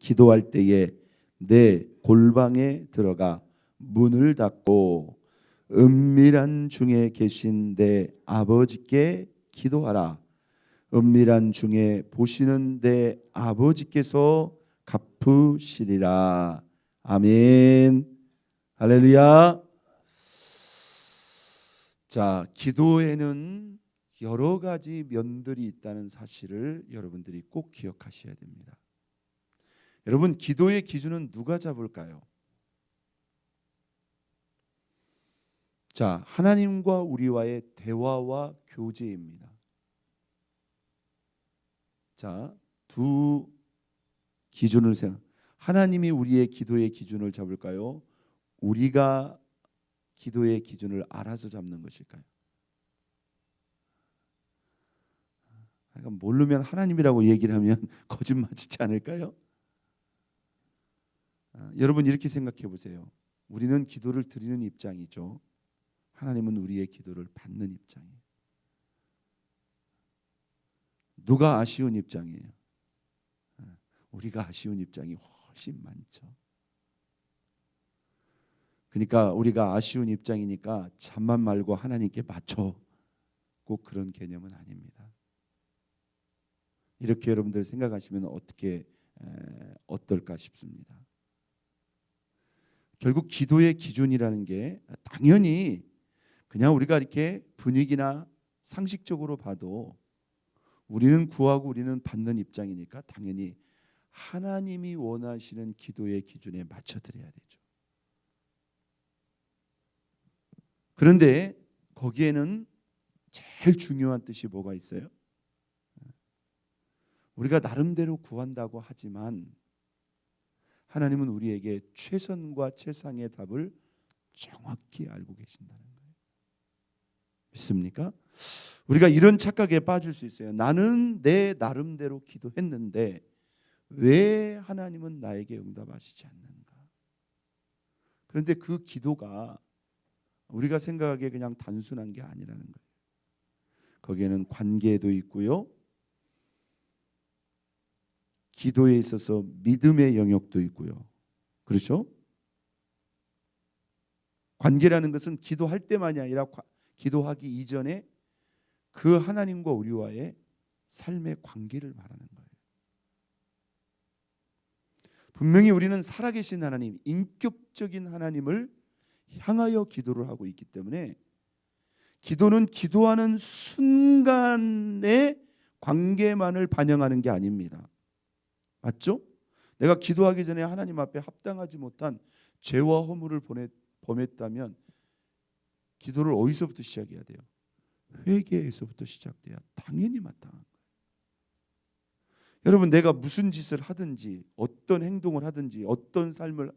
기도할 때에 내 골방에 들어가 문을 닫고 은밀한 중에 계신 내 아버지께 기도하라. 은밀한 중에 보시는 내 아버지께서 갚으시리라. 아멘. 할렐루야. 자, 기도에는 여러 가지 면들이 있다는 사실을 여러분들이 꼭 기억하셔야 됩니다. 여러분, 기도의 기준은 누가 잡을까요? 자, 하나님과 우리와의 대화와 교제입니다. 자, 두 기준을 하나님이 우리의 기도의 기준을 잡을까요? 우리가 기도의 기준을 알아서 잡는 것일까요? 그러니까 모르면 하나님이라고 얘기를 하면 거짓말이지 않을까요? 여러분 이렇게 생각해 보세요. 우리는 기도를 드리는 입장이죠. 하나님은 우리의 기도를 받는 입장이에요. 누가 아쉬운 입장이에요? 우리가 아쉬운 입장이 훨씬 많죠. 그러니까 우리가 아쉬운 입장이니까 잠만 말고 하나님께 맞춰. 꼭 그런 개념은 아닙니다. 이렇게 여러분들 생각하시면 어떨까 싶습니다. 결국 기도의 기준이라는 게 당연히 그냥 우리가 이렇게 분위기나 상식적으로 봐도 우리는 구하고 우리는 받는 입장이니까 당연히 하나님이 원하시는 기도의 기준에 맞춰드려야 되죠. 그런데 거기에는 제일 중요한 뜻이 뭐가 있어요? 우리가 나름대로 구한다고 하지만 하나님은 우리에게 최선과 최상의 답을 정확히 알고 계신다는 거예요. 믿습니까? 우리가 이런 착각에 빠질 수 있어요. 나는 내 나름대로 기도했는데 왜 하나님은 나에게 응답하시지 않는가? 그런데 그 기도가 우리가 생각하기에 그냥 단순한 게 아니라는 거예요. 거기에는 관계도 있고요. 기도에 있어서 믿음의 영역도 있고요. 그렇죠? 관계라는 것은 기도할 때만이 아니라 기도하기 이전에 그 하나님과 우리와의 삶의 관계를 말하는 거예요. 분명히 우리는 살아계신 하나님, 인격적인 하나님을 향하여 기도를 하고 있기 때문에 기도는 기도하는 순간의 관계만을 반영하는 게 아닙니다. 맞죠? 내가 기도하기 전에 하나님 앞에 합당하지 못한 죄와 허물을 범했다면 기도를 어디서부터 시작해야 돼요? 회개에서부터 시작돼야 당연히 마땅한 거예요. 여러분, 내가 무슨 짓을 하든지 어떤 행동을 하든지 어떤 삶을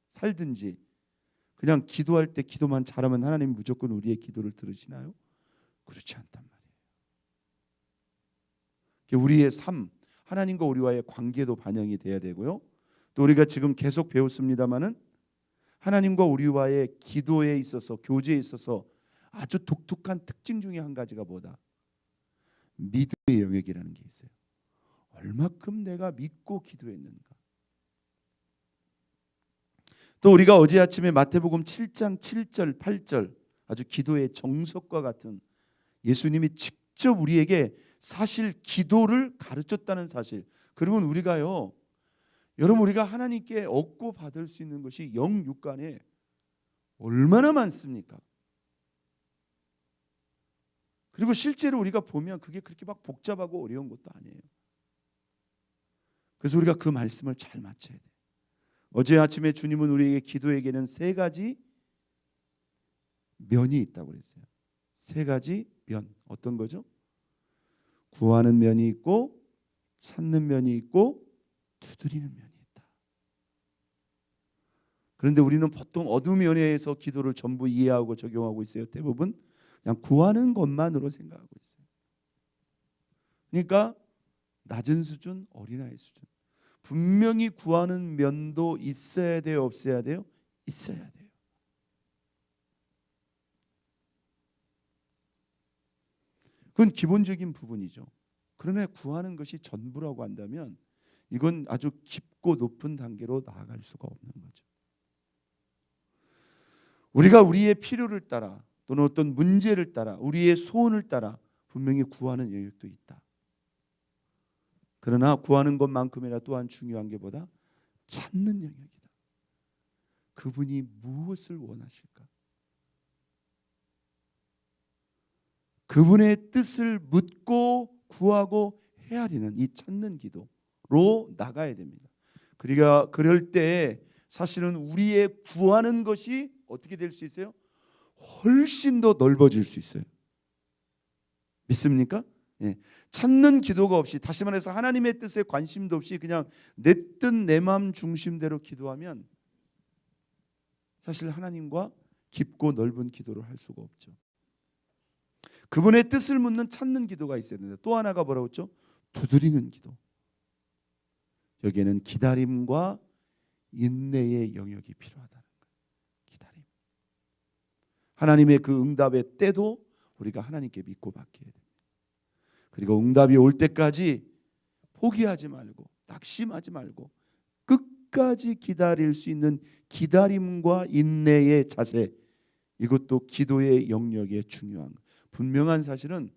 살든지 그냥 기도할 때 기도만 잘하면 하나님 무조건 우리의 기도를 들으시나요? 그렇지 않단 말이에요. 우리의 삶, 하나님과 우리와의 관계도 반영이 돼야 되고요. 또 우리가 지금 계속 배웠습니다마는 하나님과 우리와의 기도에 있어서 교제에 있어서 아주 독특한 특징 중에 한 가지가 뭐다? 믿음의 영역이라는 게 있어요. 얼마큼 내가 믿고 기도했는가. 또 우리가 어제 아침에 마태복음 7장 7절 8절 아주 기도의 정석과 같은 예수님이 직접 우리에게 사실 기도를 가르쳤다는 사실. 그러면 우리가요, 여러분 우리가 하나님께 얻고 받을 수 있는 것이 영육간에 얼마나 많습니까? 그리고 실제로 우리가 보면 그게 그렇게 막 복잡하고 어려운 것도 아니에요. 그래서 우리가 그 말씀을 잘 맞춰야 돼요. 어제 아침에 주님은 우리에게 기도에게는 세 가지 면이 있다고 그랬어요. 세 가지 면. 어떤 거죠? 구하는 면이 있고 찾는 면이 있고 두드리는 면이 있다. 그런데 우리는 보통 어둠 면에서 기도를 전부 이해하고 적용하고 있어요. 대부분 그냥 구하는 것만으로 생각하고 있어요. 그러니까 낮은 수준, 어린아이 수준. 분명히 구하는 면도 있어야 돼요, 없어야 돼요? 있어야 돼요. 그건 기본적인 부분이죠. 그러나 구하는 것이 전부라고 한다면 이건 아주 깊고 높은 단계로 나아갈 수가 없는 거죠. 우리가 우리의 필요를 따라 또는 어떤 문제를 따라 우리의 소원을 따라 분명히 구하는 영역도 있다. 그러나 구하는 것만큼이나 또한 중요한 게 뭐다? 찾는 영역이다. 그분이 무엇을 원하실까? 그분의 뜻을 묻고 구하고 헤아리는 이 찾는 기도로 나가야 됩니다. 그러니까 그럴 때 사실은 우리의 구하는 것이 어떻게 될 수 있어요? 훨씬 더 넓어질 수 있어요. 믿습니까? 예. 찾는 기도가 없이, 다시 말해서 하나님의 뜻에 관심도 없이 그냥 내 뜻 내 마음 중심대로 기도하면 사실 하나님과 깊고 넓은 기도를 할 수가 없죠. 그분의 뜻을 묻는 찾는 기도가 있어야 되는데, 또 하나가 뭐라고 했죠? 두드리는 기도. 여기에는 기다림과 인내의 영역이 필요하다는 거예요. 기다림. 하나님의 그 응답의 때도 우리가 하나님께 믿고 맡겨야 됩니다. 그리고 응답이 올 때까지 포기하지 말고 낙심하지 말고 끝까지 기다릴 수 있는 기다림과 인내의 자세, 이것도 기도의 영역에 중요한, 분명한 사실은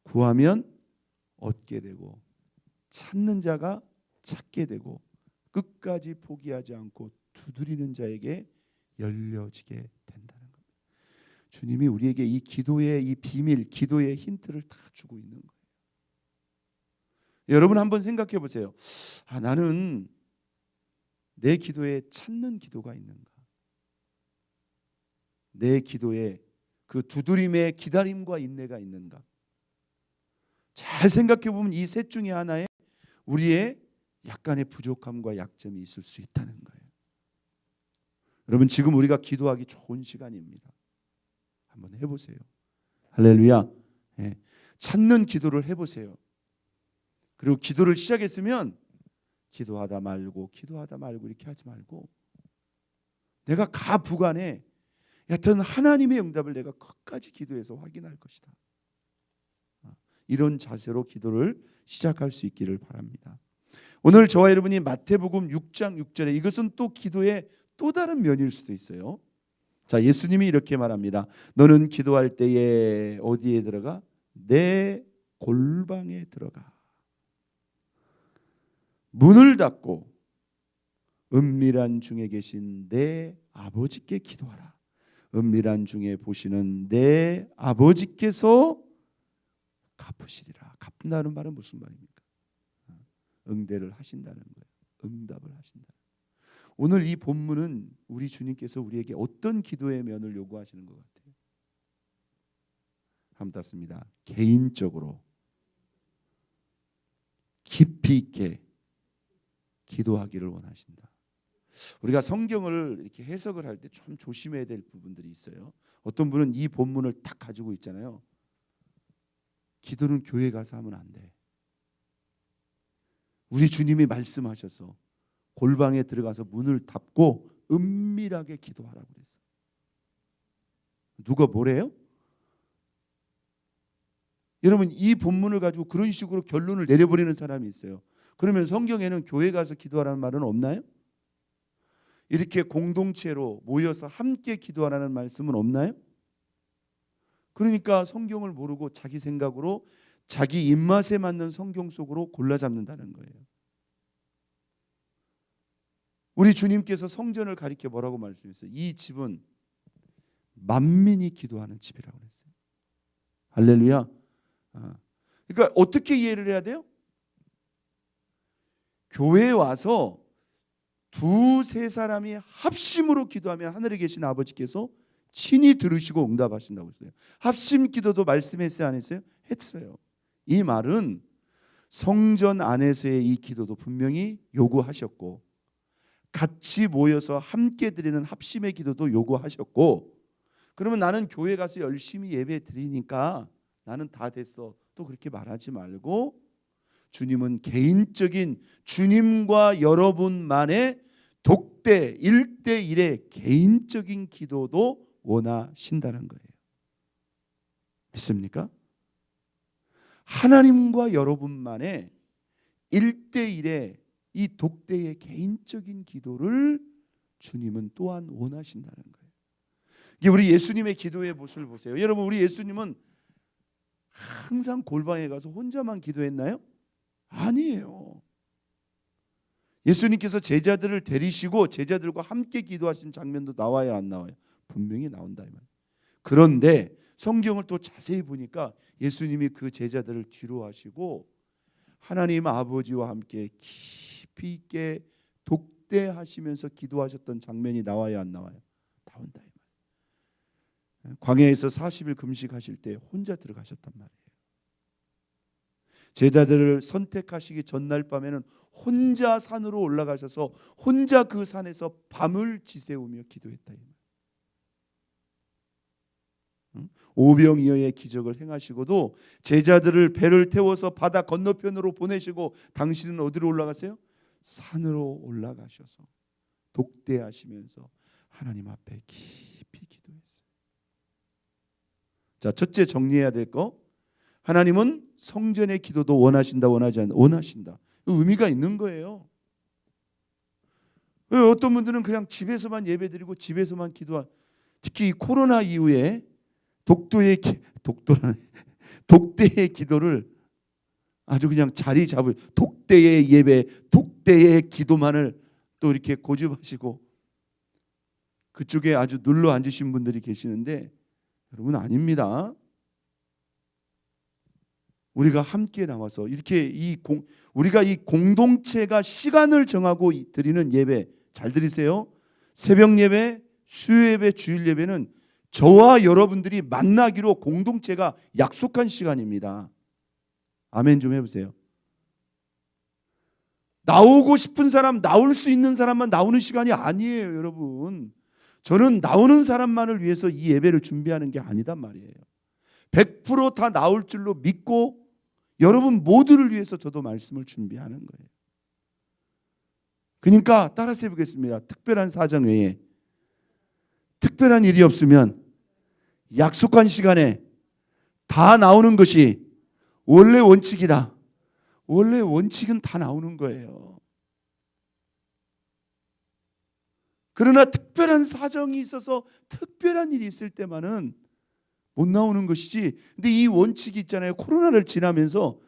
구하면 얻게 되고 찾는 자가 찾게 되고 끝까지 포기하지 않고 두드리는 자에게 열려지게 된다는 겁니다. 주님이 우리에게 이 기도의 이 비밀, 기도의 힌트를 다 주고 있는 거예요. 여러분 한번 생각해 보세요. 나는 내 기도에 찾는 기도가 있는가? 내 기도에 그 두드림의 기다림과 인내가 있는가? 잘 생각해 보면 이 셋 중에 하나에 우리의 약간의 부족함과 약점이 있을 수 있다는 거예요. 여러분 지금 우리가 기도하기 좋은 시간입니다. 한번 해보세요. 할렐루야. 예. 찾는 기도를 해보세요. 그리고 기도를 시작했으면 기도하다 말고 이렇게 하지 말고 내가 가부간에 여하튼 하나님의 응답을 내가 끝까지 기도해서 확인할 것이다. 이런 자세로 기도를 시작할 수 있기를 바랍니다. 오늘 저와 여러분이 마태복음 6장 6절에 이것은 또 기도의 또 다른 면일 수도 있어요. 자, 예수님이 이렇게 말합니다. 너는 기도할 때에 어디에 들어가? 내 골방에 들어가. 문을 닫고 은밀한 중에 계신 내 아버지께 기도하라. 은밀한 중에 보시는 내 아버지께서 갚으시리라. 갚는다는 말은 무슨 말입니까? 응대를 하신다는 거예요. 응답을 하신다. 오늘 이 본문은 우리 주님께서 우리에게 어떤 기도의 면을 요구하시는 것 같아요? 한번 땄습니다. 개인적으로 깊이 있게 기도하기를 원하신다. 우리가 성경을 이렇게 해석을 할 때 좀 조심해야 될 부분들이 있어요. 어떤 분은 이 본문을 딱 가지고 있잖아요. 기도는 교회 가서 하면 안 돼. 우리 주님이 말씀하셔서 골방에 들어가서 문을 닫고 은밀하게 기도하라고 그랬어. 누가 뭐래요? 여러분 이 본문을 가지고 그런 식으로 결론을 내려버리는 사람이 있어요. 그러면 성경에는 교회 가서 기도하라는 말은 없나요? 이렇게 공동체로 모여서 함께 기도하라는 말씀은 없나요? 그러니까 성경을 모르고 자기 생각으로 자기 입맛에 맞는 성경 속으로 골라 잡는다는 거예요. 우리 주님께서 성전을 가리켜 뭐라고 말씀했어요? 이 집은 만민이 기도하는 집이라고 했어요. 할렐루야. 그러니까 어떻게 이해를 해야 돼요? 교회에 와서 두세 사람이 합심으로 기도하면 하늘에 계신 아버지께서 친히 들으시고 응답하신다고 했어요. 합심 기도도 말씀했어요, 안 했어요? 했어요. 이 말은 성전 안에서의 이 기도도 분명히 요구하셨고 같이 모여서 함께 드리는 합심의 기도도 요구하셨고, 그러면 나는 교회 가서 열심히 예배 드리니까 나는 다 됐어, 또 그렇게 말하지 말고 주님은 개인적인 주님과 여러분만의 독대 1대1의 개인적인 기도도 원하신다는 거예요. 믿습니까? 하나님과 여러분만의 1대1의 이 독대의 개인적인 기도를 주님은 또한 원하신다는 거예요. 이게 우리 예수님의 기도의 모습을 보세요. 여러분, 우리 예수님은 항상 골방에 가서 혼자만 기도했나요? 아니에요. 예수님께서 제자들을 데리시고 제자들과 함께 기도하신 장면도 나와요, 안 나와요? 분명히 나온다 이 말이에요. 그런데 성경을 또 자세히 보니까 예수님이 그 제자들을 뒤로 하시고 하나님 아버지와 함께 깊이 있게 독대하시면서 기도하셨던 장면이 나와요, 안 나와요? 나온다 이 말이에요. 광야에서 40일 금식하실 때 혼자 들어가셨단 말이에요. 제자들을 선택하시기 전날 밤에는 혼자 산으로 올라가셔서 혼자 그 산에서 밤을 지새우며 기도했다 이 말이에요. 오병이어의 기적을 행하시고도 제자들을 배를 태워서 바다 건너편으로 보내시고 당신은 어디로 올라가세요? 산으로 올라가셔서 독대하시면서 하나님 앞에 깊이 기도했어요. 자, 첫째 정리해야 될 거, 하나님은 성전의 기도도 원하신다, 원하지 않는다? 원하신다. 의미가 있는 거예요. 어떤 분들은 그냥 집에서만 예배드리고 집에서만 기도한, 특히 코로나 이후에 독대의 기도를 아주 그냥 자리 잡을, 독대의 예배, 독대의 기도만을 또 이렇게 고집하시고 그쪽에 아주 눌러 앉으신 분들이 계시는데, 여러분 아닙니다. 우리가 함께 나와서 이렇게 우리가 이 공동체가 시간을 정하고 드리는 예배, 잘 들으세요. 새벽 예배, 수요 예배, 주일 예배는 저와 여러분들이 만나기로 공동체가 약속한 시간입니다. 아멘 좀 해보세요. 나오고 싶은 사람, 나올 수 있는 사람만 나오는 시간이 아니에요, 여러분. 저는 나오는 사람만을 위해서 이 예배를 준비하는 게 아니단 말이에요. 100% 다 나올 줄로 믿고 여러분 모두를 위해서 저도 말씀을 준비하는 거예요. 그러니까 따라서 해보겠습니다. 특별한 사정 외에 특별한 일이 없으면 약속한 시간에 다 나오는 것이 원래 원칙이다. 원래 원칙은 다 나오는 거예요. 그러나 특별한 사정이 있어서 특별한 일이 있을 때만은 못 나오는 것이지. 근데 이 원칙이 있잖아요. 코로나를 지나면서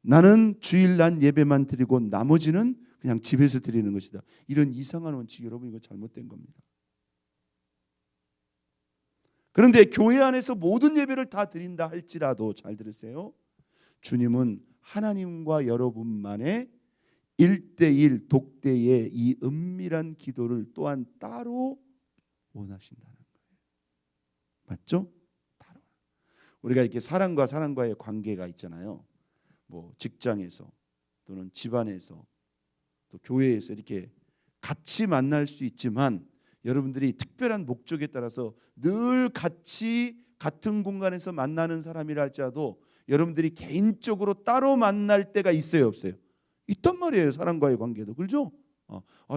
나는 주일날 예배만 드리고 나머지는 그냥 집에서 드리는 것이다. 이런 이상한 원칙, 여러분 이거 잘못된 겁니다. 그런데 교회 안에서 모든 예배를 다 드린다 할지라도 잘 들으세요. 주님은 하나님과 여러분만의 1:1 독대의 이 은밀한 기도를 또한 따로 원하신다는 거예요. 맞죠? 따로. 우리가 이렇게 사람과의 관계가 있잖아요. 뭐 직장에서 또는 집안에서 또 교회에서 이렇게 같이 만날 수 있지만 여러분들이 특별한 목적에 따라서 늘 같이 같은 공간에서 만나는 사람이라 할지라도 여러분들이 개인적으로 따로 만날 때가 있어요, 없어요? 있단 말이에요. 사람과의 관계도. 그렇죠?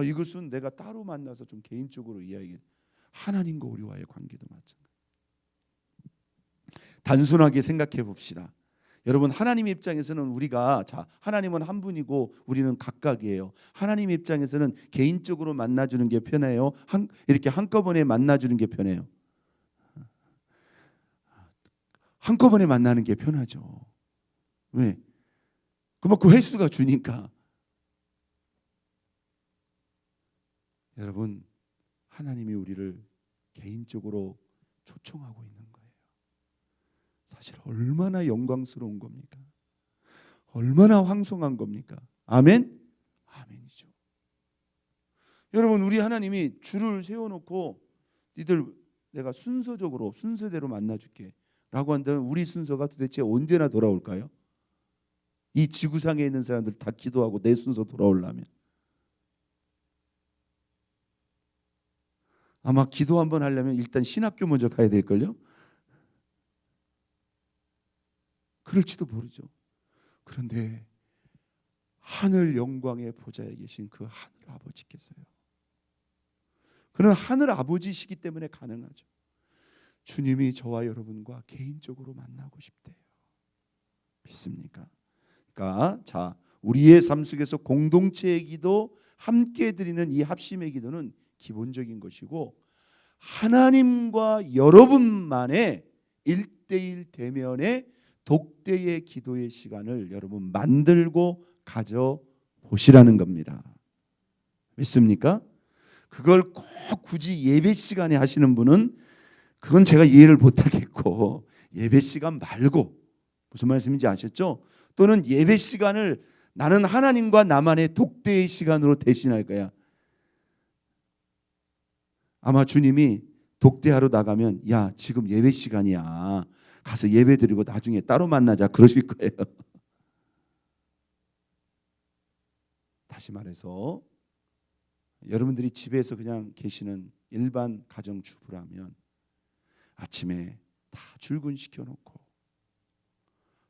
이것은 내가 따로 만나서 좀 개인적으로 이야기. 하나님과 우리와의 관계도 마찬가지. 단순하게 생각해 봅시다. 여러분, 하나님 입장에서는 우리가 하나님은 한 분이고 우리는 각각이에요. 하나님 입장에서는 개인적으로 만나주는 게 편해요. 이렇게 한꺼번에 만나주는 게 편해요. 한꺼번에 만나는 게 편하죠. 왜? 그만큼 횟수가 주니까. 여러분, 하나님이 우리를 개인적으로 초청하고 있는 거예요. 사실 얼마나 영광스러운 겁니까? 얼마나 황송한 겁니까? 아멘? 아멘이죠. 여러분, 우리 하나님이 줄을 세워놓고 니들 내가 순서대로 만나줄게 라고 한다면 우리 순서가 도대체 언제나 돌아올까요? 이 지구상에 있는 사람들 다 기도하고 내 순서 돌아오려면 아마 기도 한번 하려면 일단 신학교 먼저 가야 될걸요? 그럴지도 모르죠. 그런데 하늘 영광의 보좌에 계신 그 하늘 아버지께서요, 그는 하늘 아버지시기 때문에 가능하죠. 주님이 저와 여러분과 개인적으로 만나고 싶대요. 믿습니까? 그러니까 우리의 삶 속에서 공동체의 기도, 함께 드리는 이 합심의 기도는 기본적인 것이고, 하나님과 여러분만의 1대1 대면의 독대의 기도의 시간을 여러분 만들고 가져보시라는 겁니다. 믿습니까? 그걸 꼭 굳이 예배 시간에 하시는 분은 그건 제가 이해를 못하겠고, 예배 시간 말고, 무슨 말씀인지 아셨죠? 또는 예배 시간을 나는 하나님과 나만의 독대의 시간으로 대신할 거야. 아마 주님이 독대하러 나가면 야 지금 예배 시간이야, 가서 예배 드리고 나중에 따로 만나자 그러실 거예요. 다시 말해서 여러분들이 집에서 그냥 계시는 일반 가정주부라면 아침에 다 출근시켜 놓고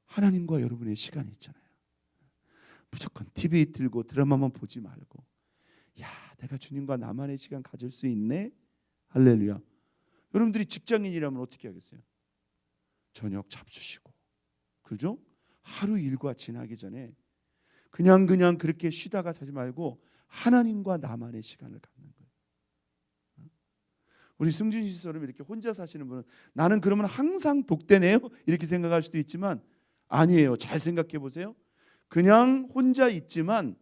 하나님과 여러분의 시간이 있잖아요. 무조건 TV 틀고 드라마만 보지 말고, 야 내가 주님과 나만의 시간 가질 수 있네. 할렐루야. 여러분들이 직장인이라면 어떻게 하겠어요? 저녁 잡수시고, 그죠? 하루 일과 지나기 전에 그냥 그렇게 쉬다가 자지 말고 하나님과 나만의 시간을 갖는 거예요. 우리 승준 씨처럼 이렇게 혼자 사시는 분은 나는 그러면 항상 독대네요 이렇게 생각할 수도 있지만 아니에요. 잘 생각해 보세요. 그냥 혼자 있지만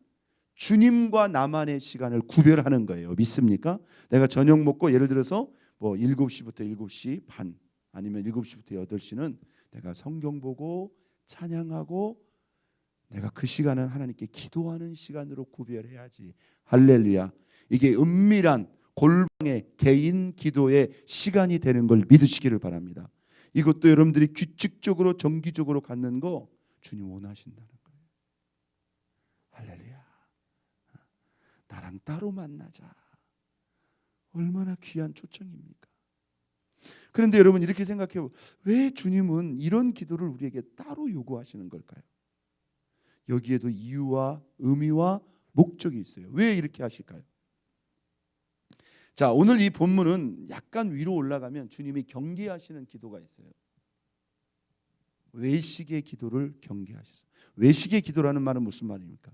주님과 나만의 시간을 구별하는 거예요. 믿습니까? 내가 저녁 먹고 예를 들어서 뭐 7시부터 7시 반 아니면 7시부터 8시는 내가 성경 보고 찬양하고 내가 그 시간은 하나님께 기도하는 시간으로 구별해야지. 할렐루야. 이게 은밀한 골방의 개인 기도의 시간이 되는 걸 믿으시기를 바랍니다. 이것도 여러분들이 규칙적으로 정기적으로 갖는 거 주님 원하신다는 거예요. 할렐루야. 나랑 따로 만나자. 얼마나 귀한 초청입니까? 그런데 여러분 이렇게 생각해요. 왜 주님은 이런 기도를 우리에게 따로 요구하시는 걸까요? 여기에도 이유와 의미와 목적이 있어요. 왜 이렇게 하실까요? 자, 오늘 이 본문은 약간 위로 올라가면 주님이 경계하시는 기도가 있어요. 외식의 기도를 경계하셨어요. 외식의 기도라는 말은 무슨 말입니까?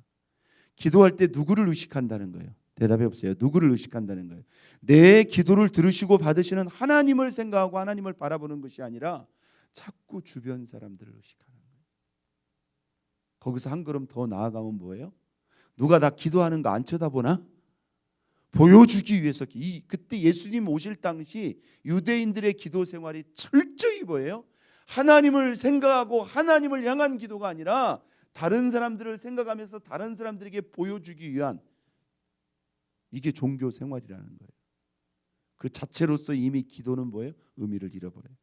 기도할 때 누구를 의식한다는 거예요? 대답해 보세요. 누구를 의식한다는 거예요? 내 기도를 들으시고 받으시는 하나님을 생각하고 하나님을 바라보는 것이 아니라 자꾸 주변 사람들을 의식하는 거예요. 거기서 한 걸음 더 나아가면 뭐예요? 누가 나 기도하는 거 안 쳐다보나? 보여주기 위해서. 그때 예수님 오실 당시 유대인들의 기도 생활이 철저히 뭐예요? 하나님을 생각하고 하나님을 향한 기도가 아니라 다른 사람들을 생각하면서 다른 사람들에게 보여주기 위한, 이게 종교 생활이라는 거예요. 그 자체로서 이미 기도는 뭐예요? 의미를 잃어버려요.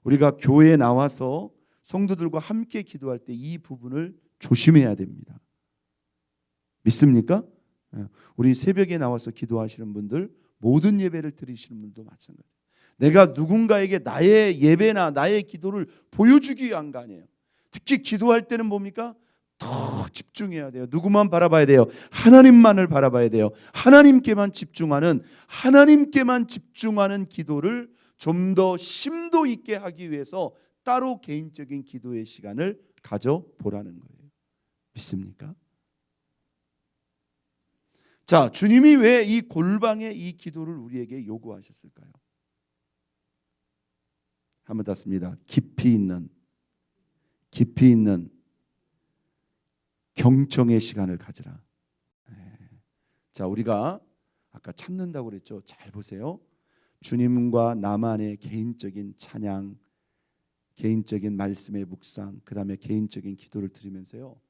우리가 교회에 나와서 성도들과 함께 기도할 때 이 부분을 조심해야 됩니다. 믿습니까? 우리 새벽에 나와서 기도하시는 분들, 모든 예배를 드리시는 분도 마찬가지예요. 내가 누군가에게 나의 예배나 나의 기도를 보여주기 위한 거 아니에요. 특히 기도할 때는 뭡니까? 더 집중해야 돼요. 누구만 바라봐야 돼요? 하나님만을 바라봐야 돼요. 하나님께만 집중하는 기도를 좀 더 심도 있게 하기 위해서 따로 개인적인 기도의 시간을 가져보라는 거예요. 믿습니까? 자, 주님이 왜 이 골방의 이 기도를 우리에게 요구하셨을까요? 한번 더 씁니다. 깊이 있는 경청의 시간을 가지라. 자, 우리가 아까 찾는다고 그랬죠. 잘 보세요. 주님과 나만의 개인적인 찬양, 개인적인 말씀의 묵상, 그 다음에 개인적인 기도를 드리면서요,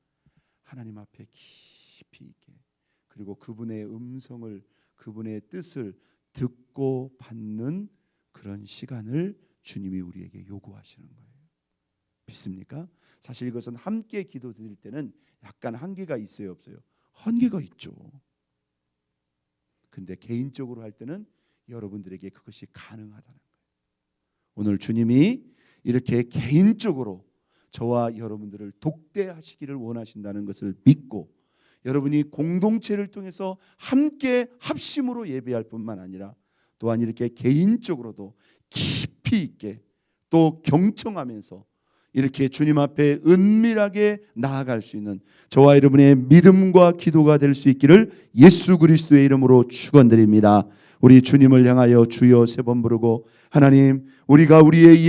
하나님 앞에 깊이 있게, 그리고 그분의 음성을, 그분의 뜻을 듣고 받는 그런 시간을 주님이 우리에게 요구하시는 거예요. 믿습니까? 사실 이것은 함께 기도 드릴 때는 약간 한계가 있어요, 없어요? 한계가 있죠. 근데 개인적으로 할 때는 여러분들에게 그것이 가능하다는 거예요. 오늘 주님이 이렇게 개인적으로 저와 여러분들을 독대하시기를 원하신다는 것을 믿고, 여러분이 공동체를 통해서 함께 합심으로 예배할 뿐만 아니라 또한 이렇게 개인적으로도 깊이 있게 또 경청하면서 이렇게 주님 앞에 은밀하게 나아갈 수 있는 저와 여러분의 믿음과 기도가 될 수 있기를 예수 그리스도의 이름으로 축원드립니다. 우리 주님을 향하여 주여 3번 부르고, 하나님, 우리가 우리의